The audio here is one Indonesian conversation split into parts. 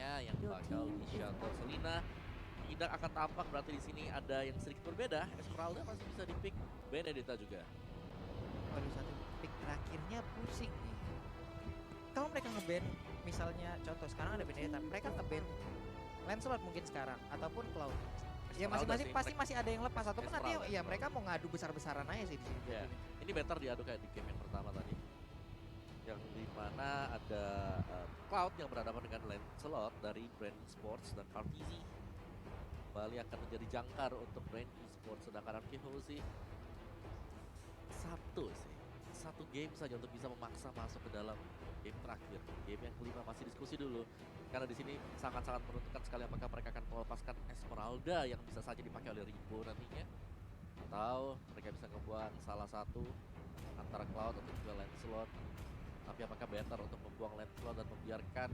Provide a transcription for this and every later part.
Selina yang bakal di shuttle. Selina tidak akan tampak, berarti di sini ada yang sedikit berbeda. Esmeralda masih bisa di pick, Benedetta juga. Waduh, satu pick terakhirnya pusing nih. Kalau mereka ngeband, misalnya contoh sekarang ada Benedetta, mereka ngeband Lancelot mungkin sekarang ataupun Cloud. Ya Esmeralda masing-masing sih, pasti masih ada yang lepas ataupun nanti Esmeralda, ya Esmeralda. mereka mau ngadu besar-besaran aja sih di sini. Ya, jadinya. ini better diadu kayak di game yang pertama tadi. Yang dimana ada Cloud yang berhadapan dengan Lancelot dari Brand Esports dan RTZ. Kembali akan menjadi jangkar untuk Brand Esports, sedangkan Arkehozi satu game saja untuk bisa memaksa masuk ke dalam game terakhir. Game yang kelima masih diskusi dulu, karena di sini sangat-sangat menentukan sekali apakah mereka akan melepaskan Esmeralda yang bisa saja dipakai oleh Ribo nantinya, atau mereka bisa ngebuang salah satu antara Cloud atau juga Lancelot. Tapi apakah better untuk membuang Lancelot dan membiarkan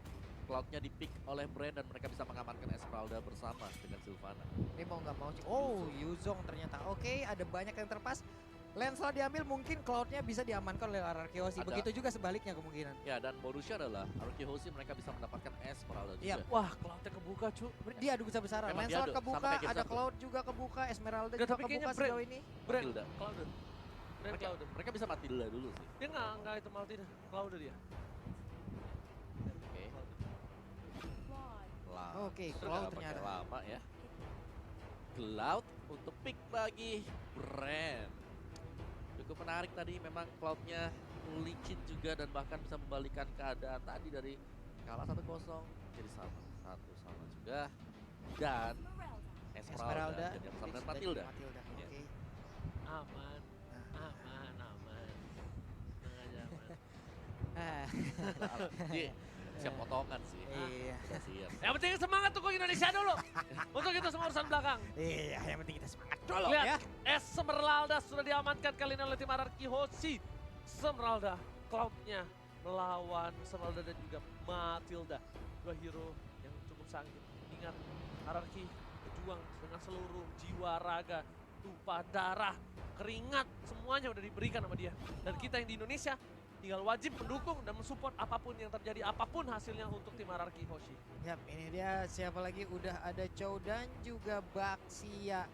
Cloud-nya di-pick oleh Brand dan mereka bisa mengamankan Esmeralda bersama dengan Sylvana. Ini mau nggak mau sih. Oh, Yuzong ternyata. Oke, ada banyak yang terpas. Lancelot diambil, mungkin Cloud-nya bisa diamankan oleh Arkehozi. Ada. Begitu juga sebaliknya kemungkinan. Ya, dan bonusnya adalah Arkehozi mereka bisa mendapatkan Esmeralda juga. Iya. Wah, Cloud-nya kebuka, cu. Dia adu besar-besaran. Memang Lancelot diadu, kebuka, sama kayak game ada satu. Cloud juga kebuka, Esmeralda Nggak, juga tapi kayaknya kebuka Brand. sejauh ini. Brand, Matilda. Cloud. Brand Cloud. Mereka bisa Matilda dulu sih. Dia nggak itu Maltina. Cloud dia. Oke. Cloud. Oke, Sudah Cloud pakai ternyata. lama ya. Cloud untuk pick bagi Brand. Cukup menarik tadi, memang Cloud-nya licin juga dan bahkan bisa membalikan keadaan tadi dari kalah 1-0 jadi sama 1-sama juga. Dan Esmeralda jadi bersama dengan Matilda. Matilda. Iya. Oke. Aman. Aman. Tenang aja, aman. Ah, Jadi siap potongan sih. iya. Udah siap. Yang penting semangat tuh Indonesia dulu. Untuk itu semua urusan belakang. Iya, yang penting kita semangat dulu Lihat, ya. Esmeralda sudah diamankan kali ini oleh tim Arkehozi. Esmeralda, Cloud-nya melawan Esmeralda dan juga Matilda. Dua hero yang cukup sanggup. Ingat, Arki berjuang dengan seluruh jiwa raga, tumpah darah, keringat, semuanya udah diberikan sama dia. Dan kita yang di Indonesia tinggal wajib mendukung dan mensupport apapun yang terjadi, apapun hasilnya untuk tim Arkehozi. Yap, ini dia siapa lagi? Udah ada Chow dan juga Baxia.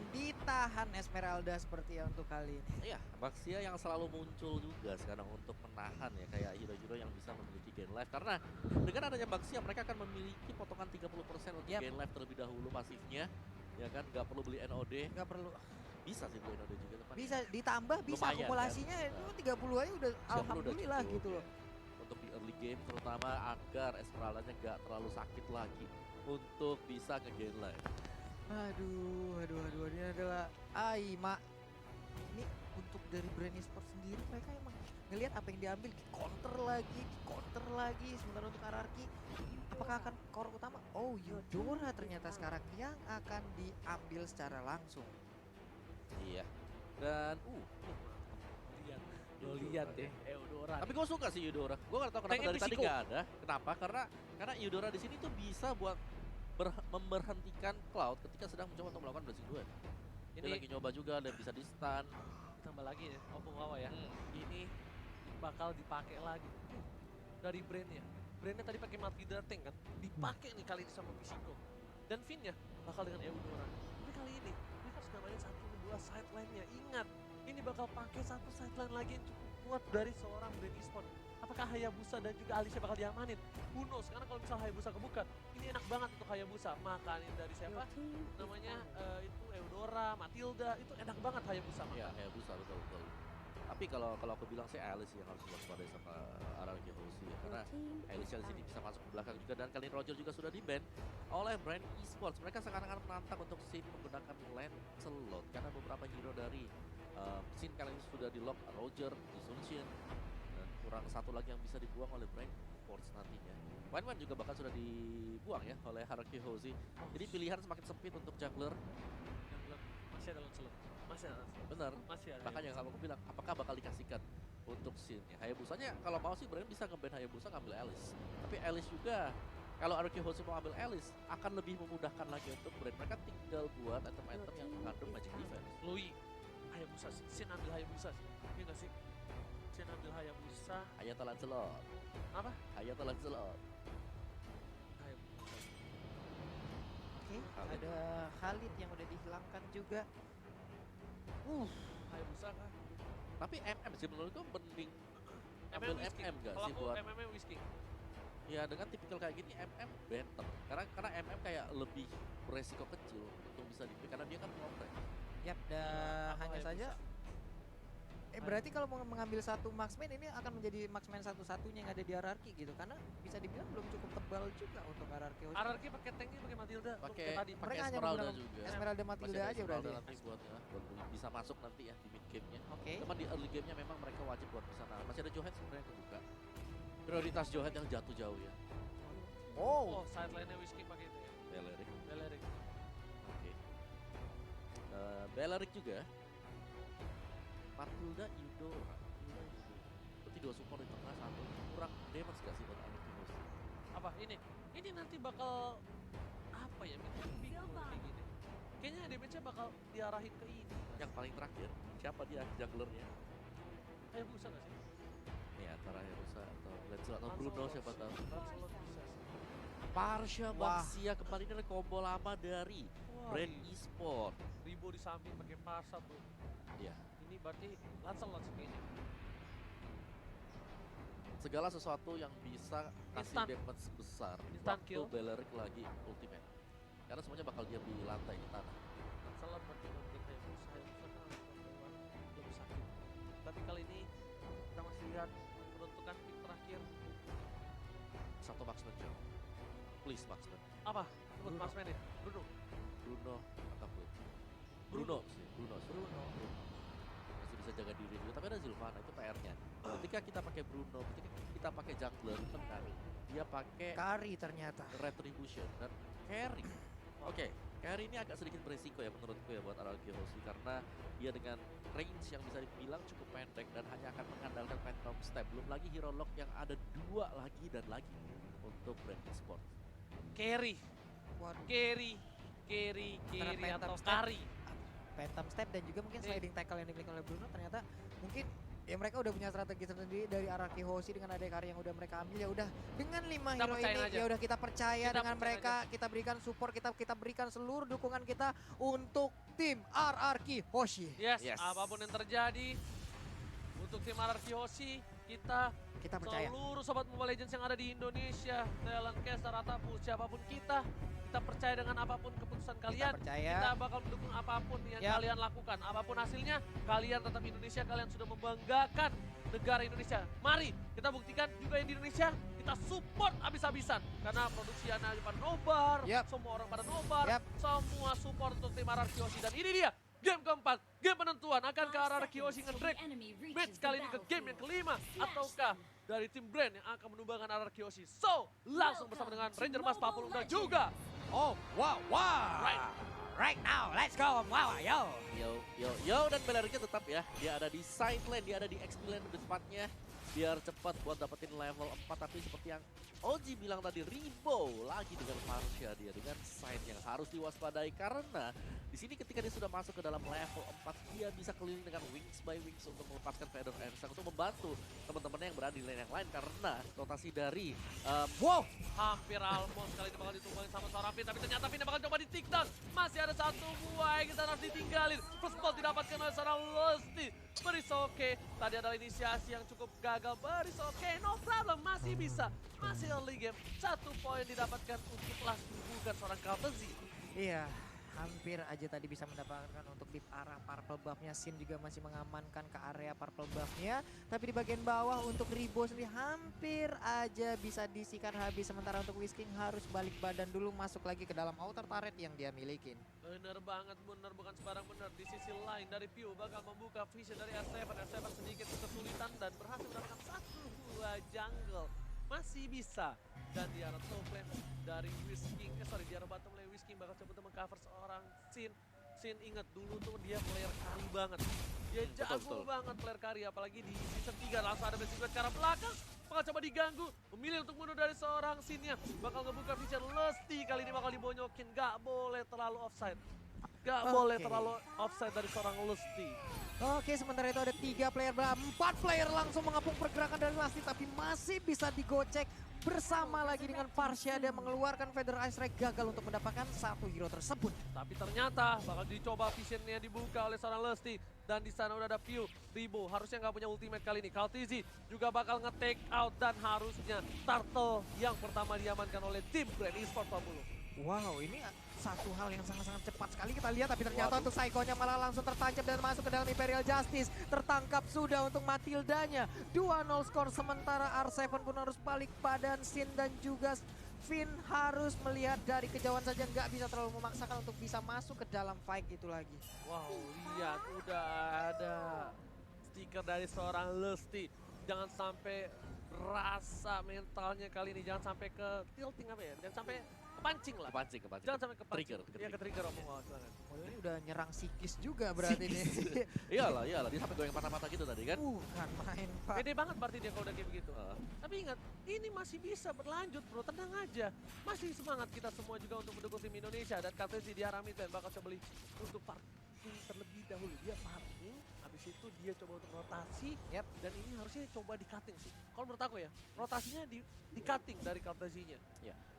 Ditahan Esmeralda seperti yang untuk kali ini. Iya, Baxia yang selalu muncul juga sekarang untuk menahan ya, kayak hero-hero yang bisa memiliki gain life. Karena dengan adanya Baxia mereka akan memiliki potongan 30% untuk Yap. gain life terlebih dahulu pasifnya. Ya kan, nggak perlu beli NOD. Nggak perlu. Bisa sih beli NOD juga teman. Bisa ditambah, bisa Lumayan, akumulasinya kan? itu 30 aja udah alhamdulillah cukup, gitu loh. ya. Untuk di early game terutama agar Esmeralda-nya nggak terlalu sakit lagi untuk bisa ke-gain life. Aduh, ini adalah Aima. Ini untuk dari Brand Esports sendiri mereka emang ngelihat apa yang diambil di counter lagi. Sementara untuk Ararki, apakah akan core utama? Oh, Eudora ternyata sekarang yang akan diambil secara langsung. Iya. Dan Lihat, lo lihat deh, Eudora. tapi gue suka sih Eudora. Gue nggak tahu kenapa Pengen dari tadi risiko. nggak ada. Kenapa? Karena Eudora di sini tuh bisa buat memberhentikan Cloud ketika sedang mencoba untuk melakukan blessing duel. Dia Ini lagi nyoba juga, dia bisa di stun. tambah lagi ya, Opung Wawa ya. Ini bakal dipakai lagi dari brandnya. Brandnya tadi pakai Matilda Tank kan, dipakai nih kali ini sama Pisiko. Dan Finn-nya bakal dengan Eudora. Tapi kali ini mereka harus ngamanin satu dua sideline-nya. Ingat, ini bakal pakai satu sideline lagi yang cukup kuat dari seorang Brand Esports. Apakah Hayabusa dan juga Alicia bakal diamanin? Who knows? Karena kalau misal Hayabusa kebuka, ini enak banget untuk Hayabusa. Makanin dari siapa? Namanya itu Eudora, Matilda, itu enak banget Hayabusa makan. Iya, Hayabusa betul. Tapi kalau aku bilang sih Alice yang harus waspada sama Arkehozi ya. Karena Alice di sini bisa masuk ke belakang juga, dan kali ini Roger juga sudah di-ban oleh Brand Esports. Mereka sekarang akan menantang untuk scene menggunakan Lancelot karena beberapa hero dari scene kali ini sudah di-lock. Roger, Isunshin, dan kurang satu lagi yang bisa dibuang oleh Brand Esports nantinya. Wan juga bahkan sudah dibuang ya oleh Arkehozi. Jadi pilihan semakin sempit untuk juggler. Yang bilang masih ada Lancelot. Masih ada Lancelot. Bener. Masih ada. Makanya kalau aku bilang, apakah bakal dikasihkan untuk scene-nya? Hayabusanya kalau mau sih Brand bisa nge-ban Hayabusa ngambil Alice. Tapi Alice juga, kalau Arkehozi mau ambil Alice, akan lebih memudahkan lagi untuk Brand. Mereka tinggal buat item-item yang mengandung magic defense. Lui, Hayabusa sih. Sin ambil Hayabusa sih. Iya nggak sih? Sin ambil Hayabusa. Hayata Lancelot. Apa? Hayata Lancelot. Ada Khalid yang udah dihilangkan juga. Hayabusa kah? Tapi MM sih menurutku mending ambil Whisking. MM gak Kalau sih aku buat MM Whisking. ya dengan tipikal kayak gini MM better. Karena MM kayak lebih beresiko kecil untuk bisa dipilih karena dia kan long range. Yap, dan Atau hanya Hayabusa. saja. Berarti kalau mau mengambil satu marksman ini akan menjadi marksman satu-satunya yang ada di hierarki gitu. Karena bisa dibilang belum cukup tebal juga untuk hierarki. RRQ pakai tanknya pakai Matilda. Pakai Kayak tadi. pakai Mereka hanya Esmeralda menggunakan juga. Esmeralda Masih Matilda ada aja berarti. Esmeralda nanti buat bisa masuk nanti ya di mid game-nya. Oke. Cuman di early game-nya memang mereka wajib buat ke sana. Masih ada Johet sebenarnya yang kebuka. Prioritas Johet yang jatuh jauh ya. Oh, side line-nya Whisking pakai itu ya. Beleric. Beleric. Oke. Beleric juga. Matilda Eudora. Berarti 2 support di tengah, 1 kurang damage gak sih buat Alec Heroes? Apa ini? Ini nanti bakal apa ya? Bingung kayak gini. Kayaknya damage-nya bakal diarahin ke ini. Yang paling terakhir, siapa dia junglernya? Hayabusa nggak sih? Nih antara Herosa atau Lenzel atau Bruno Lancelot siapa sih. tahu. Lancelot bisa sih. Parsha Wah. Baxia kembali ini ada combo lama dari Wah, Brand Esport. Ribo di samping pakai Parsa tuh. Iya. Ini berarti Lancelot sih kayaknya. Segala sesuatu yang bisa kasih Instant. damage besar Instant waktu kill. Beleric lagi ultimate. Karena semuanya bakal diam di lantai di tanah. Lancelot berarti mungkin Hayabusa. Hayabusa kan lebih sakit. Tapi kali ini kita masih lihat peruntukan pick terakhir. Satu marksman jauh. Please marksman. Apa? Sebut Bruno. marksman ya? Bruno. Bruno ataupun Bruno. Bruno. Masih bisa jaga diri juga. Tapi ada Zilvana itu PR-nya. Ketika kita pakai Bruno, ketika kita pakai jungler tengah, dia pakai Kari ternyata. Retribution dan carry. Oke, carry ini agak sedikit beresiko ya menurutku ya buat RRQ Hoshi karena dia dengan range yang bisa dibilang cukup pendek dan hanya akan mengandalkan Phantom Step. Belum lagi Hero Lock yang ada 2 lagi dan lagi untuk Brand Esport. Carry. Waduh. Carry Phantom atau Step. Kari. Phantom Step dan juga mungkin sliding tackle yang dimiliki oleh Bruno ternyata mungkin ya mereka udah punya strategi sendiri dari Araki Hoshi dengan ada Kari yang udah mereka ambil ya udah dengan 5 Kita hero percayain ini aja. ya udah kita percaya Kita dengan percayain mereka kita berikan support kita berikan seluruh dukungan kita untuk tim RRQ Hoshi. Yes, Yes. apapun yang terjadi untuk tim RRQ Hoshi, kita Percaya. seluruh sobat Mobile Legends yang ada di Indonesia, talent caster ataupun siapapun kita percaya dengan apapun keputusan kalian. percaya. Kita bakal mendukung apapun yang Yap. kalian lakukan. Apapun hasilnya, kalian tetap Indonesia, kalian sudah membanggakan negara Indonesia. Mari kita buktikan juga yang di Indonesia, kita support habis-habisan. Karena produksi anak pada nobar, Yap. semua orang pada nobar, Yap. semua support untuk tim RRQ Hoshi. Dan ini dia, game keempat, game penentuan. Akankah RRQ Hoshi nge-drag match kali ini ke game yang kelima? Ataukah dari tim Brand yang akan menumbangkan RRQ Hoshi? So, langsung bersama dengan Ranger Mas Papulung dan juga Oh, wow. Right now, let's go. Wow, yo. Yo dan Beleriknya tetap ya. Dia ada di side lane, dia ada di XP lane lebih tepatnya. Biar cepat buat dapetin level 4 tapi seperti yang Oji bilang tadi, Ribo lagi dengan Parsha dia dengan side yang harus diwaspadai karena di sini ketika dia sudah masuk ke dalam level 4 dia bisa keliling dengan wings by wings untuk melepaskan Feather Ensang untuk membantu teman-temannya yang berada di lane yang lain karena rotasi dari Wow. hampir almost kali ini bakal ditumbangin sama seorang Finn, tapi ternyata Finn bakal coba di take down. Masih ada satu buah yang kita harus ditinggalin. First ball didapatkan oleh seorang Lusty. Beris oke, tadi adalah inisiasi yang cukup gagal. Beris oke, no problem, masih bisa. Masih early game, 1 poin didapatkan untuk last bukan seorang Kaltezi. Iya, hampir aja tadi bisa mendapatkan untuk di arah purple buff-nya. Sin juga masih mengamankan ke area purple buff-nya. Tapi di bagian bawah untuk Ribo sendiri hampir aja bisa disikat habis. Sementara untuk Whisking harus balik badan dulu masuk lagi ke dalam outer turret yang dia milikin. Bener banget, bener bukan sebarang bener. Di sisi lain dari Pew bakal membuka vision dari R7. R7 sedikit kesulitan dan berhasil mendapatkan 1 buah jungle. Masih bisa. Dan di arah top lane dari Whisking, di arah bottom lane Whisking bakal coba untuk mengcover seorang Sin. Sin ingat dulu tuh dia player carry banget. Dia jago betul. banget player carry, apalagi di season 3 langsung ada blessing ke arah belakang. Bakal coba diganggu, memilih untuk mundur dari seorang Sinnya. Bakal ngebuka vision Lusty, kali ini bakal dibonyokin, gak boleh terlalu offside. Gak boleh Oke. terlalu offside dari seorang Lusty. Oke, sementara itu ada 3 player, 4 player langsung mengepung pergerakan dari Lusty tapi masih bisa digocek. bersama lagi dengan Farsha dan mengeluarkan Feather Ice Ray gagal untuk mendapatkan satu hero tersebut. Tapi ternyata bakal dicoba visionnya dibuka oleh seorang Lusty. Dan di sana udah ada Pew, Ribo harusnya nggak punya ultimate kali ini. Kaltizi juga bakal nge-take out dan harusnya Turtle yang pertama diamankan oleh tim Brand Esports Pak Bulu. Wow, ini satu hal yang sangat-sangat cepat sekali kita lihat, tapi ternyata Waduh. untuk Psycho-nya malah langsung tertancap dan masuk ke dalam Imperial Justice. Tertangkap sudah untuk Matildanya. 2-0 skor, sementara R7 pun harus balik badan. Sin dan juga Finn harus melihat dari kejauhan saja, nggak bisa terlalu memaksakan untuk bisa masuk ke dalam fight itu lagi. Wow, lihat udah ada stiker dari seorang Lusty. Jangan sampai rasa mentalnya kali ini, jangan sampai ke tilting apa ya, jangan sampai kepancing lah. Kepancing. Jangan sampai kepancing. Trigger. Iya, ke-trigger omong silakan. Oh, ini udah nyerang psikis juga berarti ini. Iyalah, dia sampai goyang patah-patah gitu tadi kan. Bukan main, Pak. Pede banget berarti dia kalau udah kayak begitu. Heeh. Tapi ingat, ini masih bisa berlanjut bro, tenang aja. Masih semangat kita semua juga untuk mendukung tim Indonesia. Dan Kaltizi di arah mid lane bakal coba beli untuk farming terlebih dahulu. Dia farming, habis itu dia coba untuk rotasi. Yap. Dan ini harusnya coba di cutting sih. Kalau menurut aku ya, rotasinya di cutting dari Kaltizinya.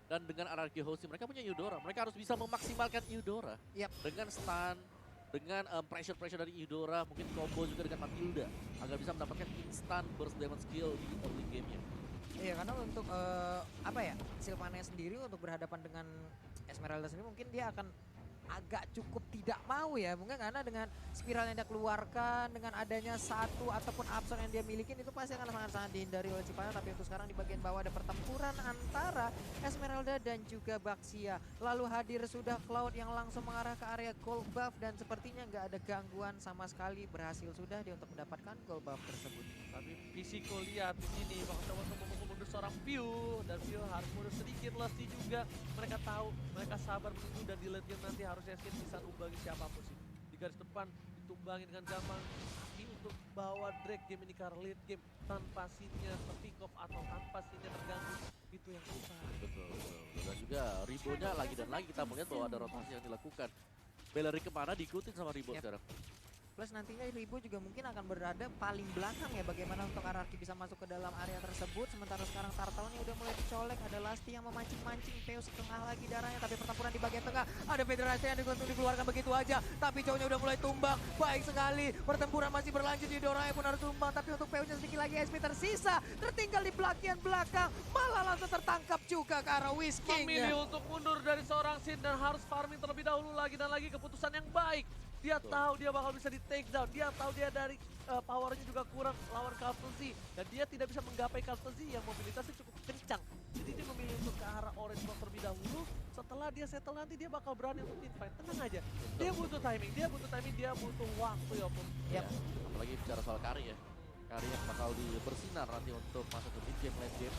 Dan dengan RRQ Hoshi mereka punya Eudora. Mereka harus bisa memaksimalkan Eudora. Yap. Dengan stun, dengan pressure dari Eudora, mungkin combo juga dengan Matilda agar bisa mendapatkan instant burst damage skill di early game-nya. Iya, karena untuk apa ya, Sylvania sendiri untuk berhadapan dengan Esmeralda sendiri mungkin dia akan agak cukup tidak mau ya, mungkin karena dengan spiral yang dia keluarkan, dengan adanya satu ataupun absorb yang dia miliki itu pasti akan sangat-sangat dihindari oleh Cipana. Tapi untuk sekarang di bagian bawah ada pertempuran antara Esmeralda dan juga Baxia. Lalu hadir sudah Cloud yang langsung mengarah ke area gold buff dan sepertinya nggak ada gangguan sama sekali, berhasil sudah dia untuk mendapatkan gold buff tersebut. Tapi Pisiko lihat di sini bakal coba untuk memukul mundur seorang Pew, dan Pew harus mundur sedikit. Lusty juga mereka tahu, mereka sabar menunggu, dan di late game nanti harusnya Sin bisa numbangi siapapun sih. Di garis depan ditumbangin dengan gampang, tapi untuk bawa Drake game ini ke arah late game tanpa Sinnya pick off atau tanpa Sinnya terganggu, itu yang susah. Betul. Dan juga Ribonya lagi dan lagi kita melihat bahwa ada rotasi yang dilakukan. Bellery kemana diikutin sama Ribo Yap. sekarang. Plus nantinya Ribo juga mungkin akan berada paling belakang ya, bagaimana untuk Ararki bisa masuk ke dalam area tersebut. Sementara sekarang Turtle-nya udah mulai dicolek, ada Lusty yang memancing-mancing, Theo setengah lagi darahnya, tapi pertempuran di bagian tengah. Ada Federasi yang dikeluarkan begitu aja, tapi cowoknya udah mulai tumbang. Baik sekali, pertempuran masih berlanjut, Eudora pun harus tumbang, tapi untuk Theo-nya sedikit lagi SP tersisa, tertinggal di bagian belakang, malah langsung tertangkap juga ke arah Whisking. Memilih untuk mundur dari seorang Sin dan harus farming terlebih dahulu lagi dan lagi, keputusan yang baik. Dia Betul. tahu dia bakal bisa di take down, dia tahu dia dari powernya juga kurang lawan Kaltizi, dan dia tidak bisa menggapai Kaltizi yang mobilitasnya cukup kencang. Jadi dia memilih untuk ke arah orange box terlebih dahulu. Setelah dia settle nanti dia bakal berani untuk team fight. Tenang aja, dia butuh timing, dia butuh waktu ya Pum. Yap. Apalagi bicara soal Kari ya. Kari yang bakal bersinar nanti untuk masuk ke mid game, late game.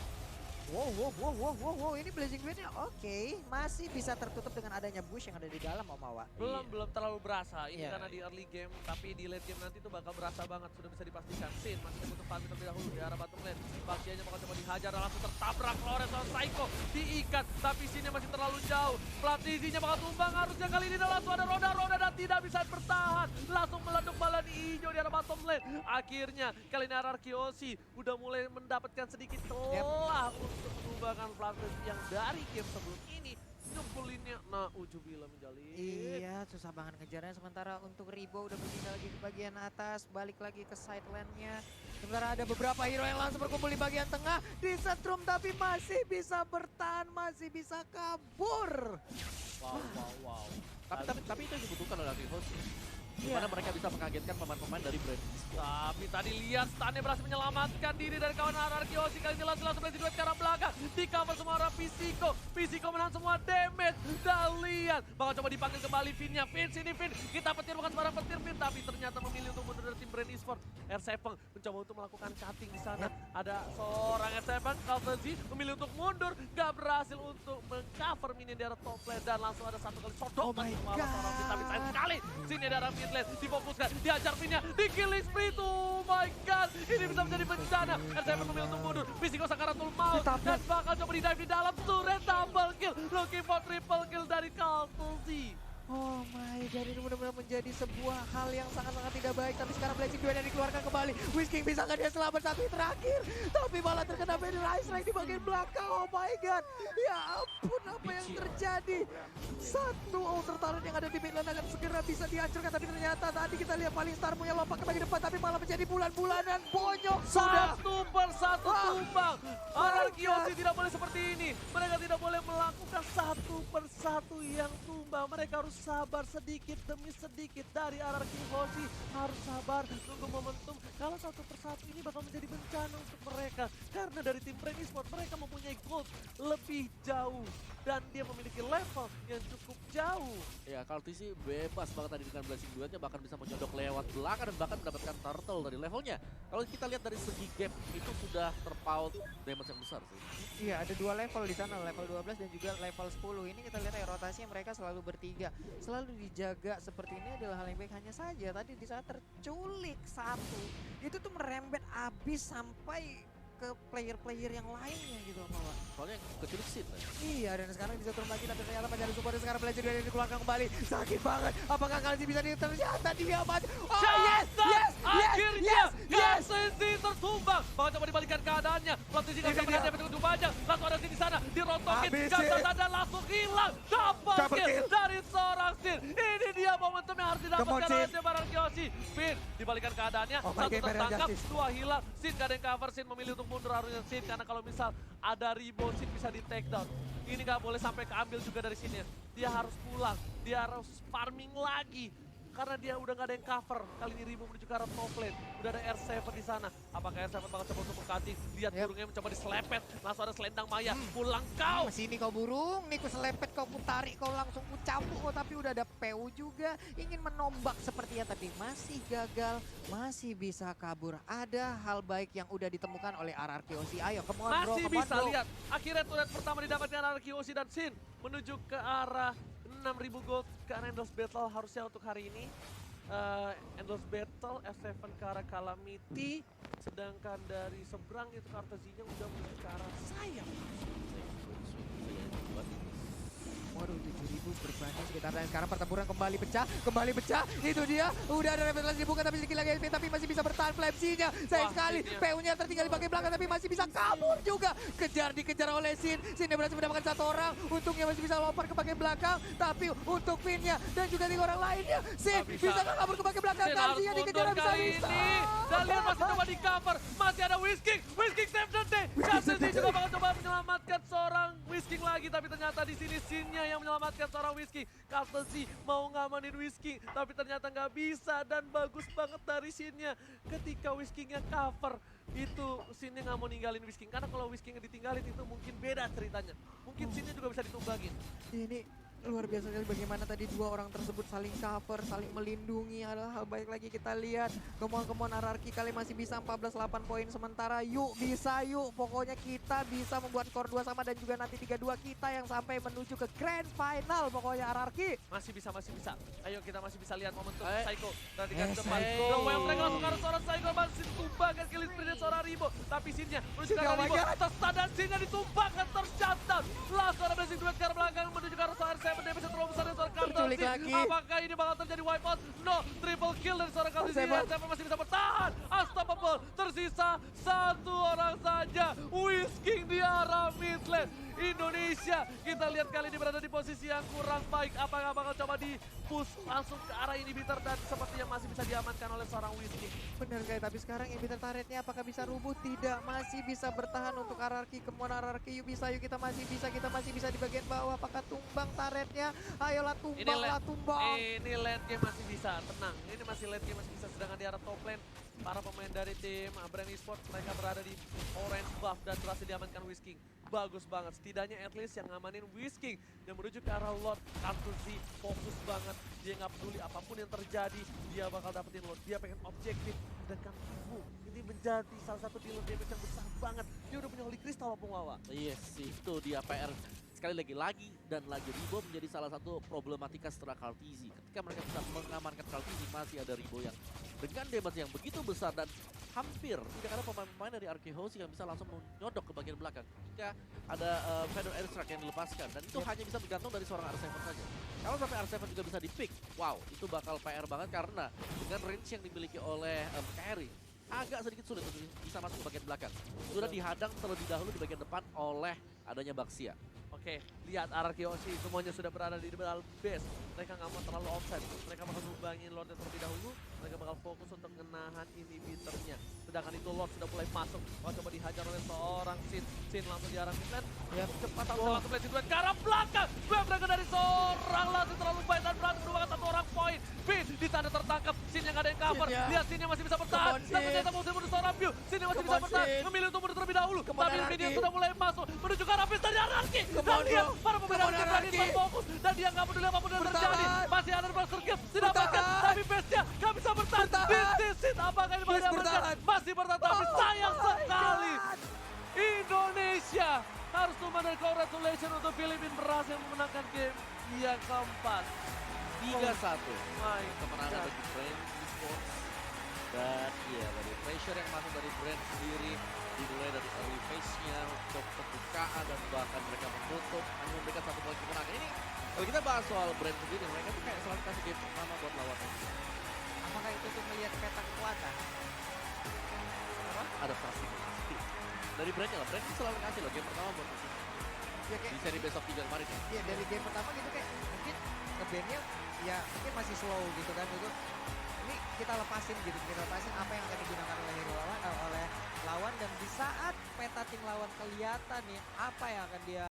Wow, ini Blazing Blade-nya oke, masih bisa tertutup dengan adanya bush yang ada di dalam Om Awa. Belum terlalu berasa, ini Iya. karena di early game, tapi di late game nanti tuh bakal berasa banget, sudah bisa dipastikan. Sin masih butuh farming terlebih dahulu di arah bottom lane. Baxianya bakal coba dihajar dan langsung tertabrak Flores oleh Psycho, diikat, tapi Sinnya masih terlalu jauh. Platizinya bakal tumbang, harusnya kali ini langsung ada roda dan tidak bisa bertahan. Langsung meleduk balon hijau di arah bottom lane. Akhirnya kali ini RRQ Hoshi udah mulai mendapatkan sedikit celah untuk menumbangkan Platiz yang dari game sebelum ini nyempelinnya. Nah, ujubillah menjalin. Iya, susah banget ngejarnya. Sementara untuk Ribo udah berpindah lagi ke bagian atas, balik lagi ke side lane-nya. Sementara ada beberapa hero yang langsung berkumpul di bagian tengah, disetrum tapi masih bisa bertahan, masih bisa kabur. Wow. Tapi itu yang dibutuhkan oleh RRQ Hoshi. Gimana mereka bisa mengagetkan pemain-pemain dari brand Esports. Tapi tadi lihat stunnya berhasil menyelamatkan diri dari kawan RRQ Hoshi. Kali ini langsung berhasil duet ke arah belakang. Di cover semua arah Pisiko. Pisiko menahan semua damage. Dan lihat, bakal coba dipanggil kembali Finn-nya. Finn, sini Finn. Kita petir bukan sembarang petir Finn. Tapi ternyata memilih untuk mundur dari tim brand Esports. R7 mencoba untuk melakukan cutting di sana. Ada seorang R7, Kaltizi memilih untuk mundur. Gak berhasil untuk mengcover minion di arah top lane. Dan langsung ada satu kali shot. Oh my God. Tapi sayang sekali. Sini di arah mid lane, difokuskan, diajar Finn-nya, di killing spree itu, oh my god, ini bisa menjadi bencana. R7 memilih untuk mundur, Pisiko Sakaratul Maut, dan bakal coba di dive di dalam turret double kill, looking for triple kill dari Kaltizi. Oh my god, ini benar-benar menjadi sebuah hal yang sangat-sangat tidak baik. Tapi sekarang Blazing Duel yang dikeluarkan kembali. Whisking bisa nggak dia selamat saat ini terakhir? Tapi malah terkena Banner Ice Strike di bagian belakang. Oh my god. Ya ampun, apa yang terjadi? Satu outer talent yang ada di mid lane akan segera bisa dihancurkan. Tapi ternyata tadi kita lihat paling star punya lompat ke bagian depan. Tapi malah menjadi bulan-bulanan bonyok sudah. Satu persatu tumbang. Anarkiosi tidak boleh seperti ini. Mereka tidak boleh melakukan satu persatu yang tumbang. Mereka harus sabar sedikit demi sedikit. Dari Anarkiosi harus sabar tunggu momentum. Kalau satu persatu ini bakal menjadi bencana untuk mereka. Karena dari tim Brain Esports mereka mempunyai gold lebih jauh. Dan dia memiliki level yang cukup jauh. Ya, Kalti sih bebas banget tadi dengan Blazing Duetnya, bahkan bisa menyodok lewat belakang dan bahkan mendapatkan turtle dari levelnya. Kalau kita lihat dari segi gap, itu sudah terpaut damage yang besar sih. Iya, ada dua level di sana, level 12 dan juga level 10. Ini kita lihat ya rotasinya mereka selalu bertiga. Selalu dijaga seperti ini adalah hal yang baik, hanya saja tadi di saat terculik satu. Itu tuh merembet abis sampai ke player-player yang lainnya gitu malah. Soalnya keculik Sin. Iya, dan sekarang bisa turun lagi, tapi ternyata mencari support sekarang belajar dari dikeluarkan kembali. Sakit banget. Apakah kalian bisa ternyata dia mati? Oh yes, yes, Akhirnya yes. KCC tertumbang. Bahkan coba dibalikan keadaannya. Pelatih juga bisa melihat dia betul panjang. Langsung ada Sin di sana, dirontokin. Jangan dan langsung hilang. Double kill dari seorang Sin. Ini dia momentum yang harus didapatkan oleh tim Anarkiosi. Fin dibalikan keadaannya. Satu tertangkap, dua hilang. Sin gak ada yang cover. Sin memilih untuk mundur harusnya Sin. Karena kalau misal ada rebound Sin bisa di take down. Ini gak boleh sampai keambil juga dari sini. Dia harus pulang. Dia harus farming lagi. Karena dia udah gak ada yang cover. Kali ini Rimo menuju ke arah top lane. Udah ada R7 di sana. Apakah R7 bakal coba untuk mengkating? Lihat burungnya mencoba diselepet. Langsung ada selendang Maya. Pulang kau! Sini kau burung, nih ku selepet, kau ku tarik, kau langsung ku cabut. Oh, tapi udah ada PU juga. Ingin menombak sepertinya tapi masih gagal. Masih bisa kabur. Ada hal baik yang udah ditemukan oleh Anarkiosi. Ayo, come on bro, Masih come on, bisa bro. lihat. Akhirnya turret pertama didapatkan Anarkiosi dan Sin. Menuju ke arah 6.000 gold ke arah Endless Battle harusnya untuk hari ini. Endless Battle, F7 ke arah Calamity. Sedangkan dari seberang itu Kartasinya udah menuju ke arah sayap. Waduh, 7.000 berbanding sekitar, dan sekarang pertempuran kembali pecah, itu dia, udah ada revitalisasi dibuka tapi sedikit lagi SP, tapi masih bisa bertahan Flamsy-nya, sayang sekali, PU-nya tertinggal di bagian belakang tapi masih bisa kabur juga, dikejar oleh Sin berhasil mendapatkan satu orang, untungnya masih bisa lompat ke bagian belakang, tapi untuk Fin-nya dan juga 3 orang lainnya, Sin bisa nggak kabur ke bagian belakang, Karsinya dikejar bisa. Dan lihat masih coba di cover, masih ada Whisking save the day, Kartasi juga bakal coba menyelamatkan seorang Whisking lagi, tapi ternyata di sini Sin-nya yang menyelamatkan seorang Whisking. Kartasi mau ngamanin Whisking, tapi ternyata nggak bisa, dan bagus banget dari Sin-nya. Ketika Whisking-nya cover, itu Sin-nya nggak mau ninggalin Whisking. Karena kalau Whisking-nya ditinggalin itu mungkin beda ceritanya. Mungkin Sin-nya juga bisa ditumbangin. Ini luar biasa sekali bagaimana tadi dua orang tersebut saling cover, saling melindungi. Adalah hal baik lagi kita lihat. Kemon Anarki kali masih bisa 14-8 poin sementara. Yuk bisa yuk. Pokoknya kita bisa membuat skor 2 sama dan juga nanti 3-2 kita yang sampai menuju ke grand final. Pokoknya Anarki. Masih bisa. Ayo kita masih bisa lihat momentum Psycho. Perhatikan ke depan. Psycho. Lomba yang mereka langsung harus seorang Psycho. Masih ditumbangkan kill sprint seorang Ribo. Tapi Sin-nya menuju ke arah Ribo. Terstun dan Sin-nya ditumbangkan, tershutdown. Langsung ada Blazing Duet ke arah belakang menuju ke arah R7. Dia bisa terlalu besar dari seorang Terculik Kartasi. lagi. Apakah ini bakal terjadi wipeout? No, triple kill dari seorang Kartasi. R7 masih bisa bertahan. Unstoppable. Tersisa satu orang saja. Whisking di arah mid lane. Indonesia, kita lihat kali ini berada di posisi yang kurang baik. Apakah bakal coba di push langsung ke arah inhibitor dan sepertinya masih bisa diamankan oleh seorang Whisking. Benar guys, tapi sekarang inhibitor turretnya apakah bisa rubuh? Tidak, masih bisa bertahan untuk Anarki. Kemon Anarki, yuk bisa, yuk kita masih bisa di bagian bawah. Apakah tumbang turretnya? Ayolah tumbang. Ini lane game masih bisa, tenang. Ini masih lane game masih bisa, sedangkan di arah top lane para pemain dari tim Brain Esports mereka berada di orange buff dan berhasil diamankan Whisking. Bagus banget, setidaknya at least yang ngamanin Whisking yang menuju ke arah Lord. Kartusi fokus banget, dia nggak peduli apapun yang terjadi, dia bakal dapetin Lord. Dia pengen objektif, sedangkan ini menjadi salah satu dealer damage yang besar banget. Dia udah punya Holy Crystal walaupun Wawa. Yes, itu dia PR. Sekali lagi dan lagi Ribo menjadi salah satu problematika setelah Kartisi. Ketika mereka bisa mengamankan Kartisi, masih ada Ribo yang dengan damage yang begitu besar dan hampir tidak ada pemain-pemain dari Arkehouse yang bisa langsung menyodok ke bagian belakang ketika ada Shadow Airstrike yang dilepaskan, dan itu hanya bisa bergantung dari seorang R7 saja. Kalau sampai R7 juga bisa di-pick, wow, itu bakal PR banget karena dengan range yang dimiliki oleh Carry agak sedikit sulit untuk bisa masuk ke bagian belakang. Sudah dihadang terlebih dahulu di bagian depan oleh adanya Baxia. Oke, lihat Arkeoshi semuanya sudah berada di dalam base. Mereka nggak mau terlalu offside. Mereka bakal numbangin Lordnya terlebih dahulu. Mereka bakal fokus untuk menahan inhibitornya. Sedangkan itu Lord sudah mulai masuk. Oh, coba dihajar oleh seorang Sin. Sin langsung diarah ke lane. Ya, Cepat langsung play situasi ke arah belakang. Web mereka dari seorang langsung terlalu baik dan berhasil merupakan satu orang poin. Fin di sana tertangkap. Sin yang nggak ada yang cover. Sin ya. Lihat Sin yang masih bisa bertahan. Come on, Dan Sin. ternyata mau mundur seorang view. Sin yang masih bisa Come on, bertahan. Sin. Memilih untuk mundur terlebih dahulu. Come on, Tapi Anarchy. Nvidia sudah mulai masuk menuju ke arah base dari Anarchy. Come Dan on, lihat bro. para pemain Come on, Anarchy Anarchy. lagi berfokus. Dan dia nggak peduli apapun yang terjadi. Bertahan. Masih ada Berserker didapatkan. Bertahan. Tapi base-nya nggak bisa bertahan. Bertahan. This is it. Apakah ini bakal Yes, diamankan? bertahan. Masih bertahan. Tapi Oh sayang my sekali. God. Indonesia harus tumbang dan congratulations untuk Filipina berhasil memenangkan game yang keempat. 3-1. My Kemenangan God. bagi Brand Esports. Dan iya, dari pressure yang masuk dari Brand sendiri, dimulai dari early phase-nya untuk pembukaan dan bahkan mereka menutup hanya memberikan satu poin kemenangan. Ini kalau kita bahas soal Brand sendiri, mereka tuh kayak selalu kasih game pertama buat lawannya. Apakah itu tuh melihat peta kekuatan? Ada pasti. Dari Brandnya lah, Brand selalu ngasih loh game pertama buat musuh. Ya Di kayak seri Best of 3 kemarin ya. ya dari game pertama gitu kayak mungkin nge-bandnya ya mungkin masih slow gitu kan itu. Ini kita lepasin gitu, kita lepasin apa yang akan digunakan oleh hero lawan, oleh lawan, dan di saat peta tim lawan kelihatan nih apa yang akan dia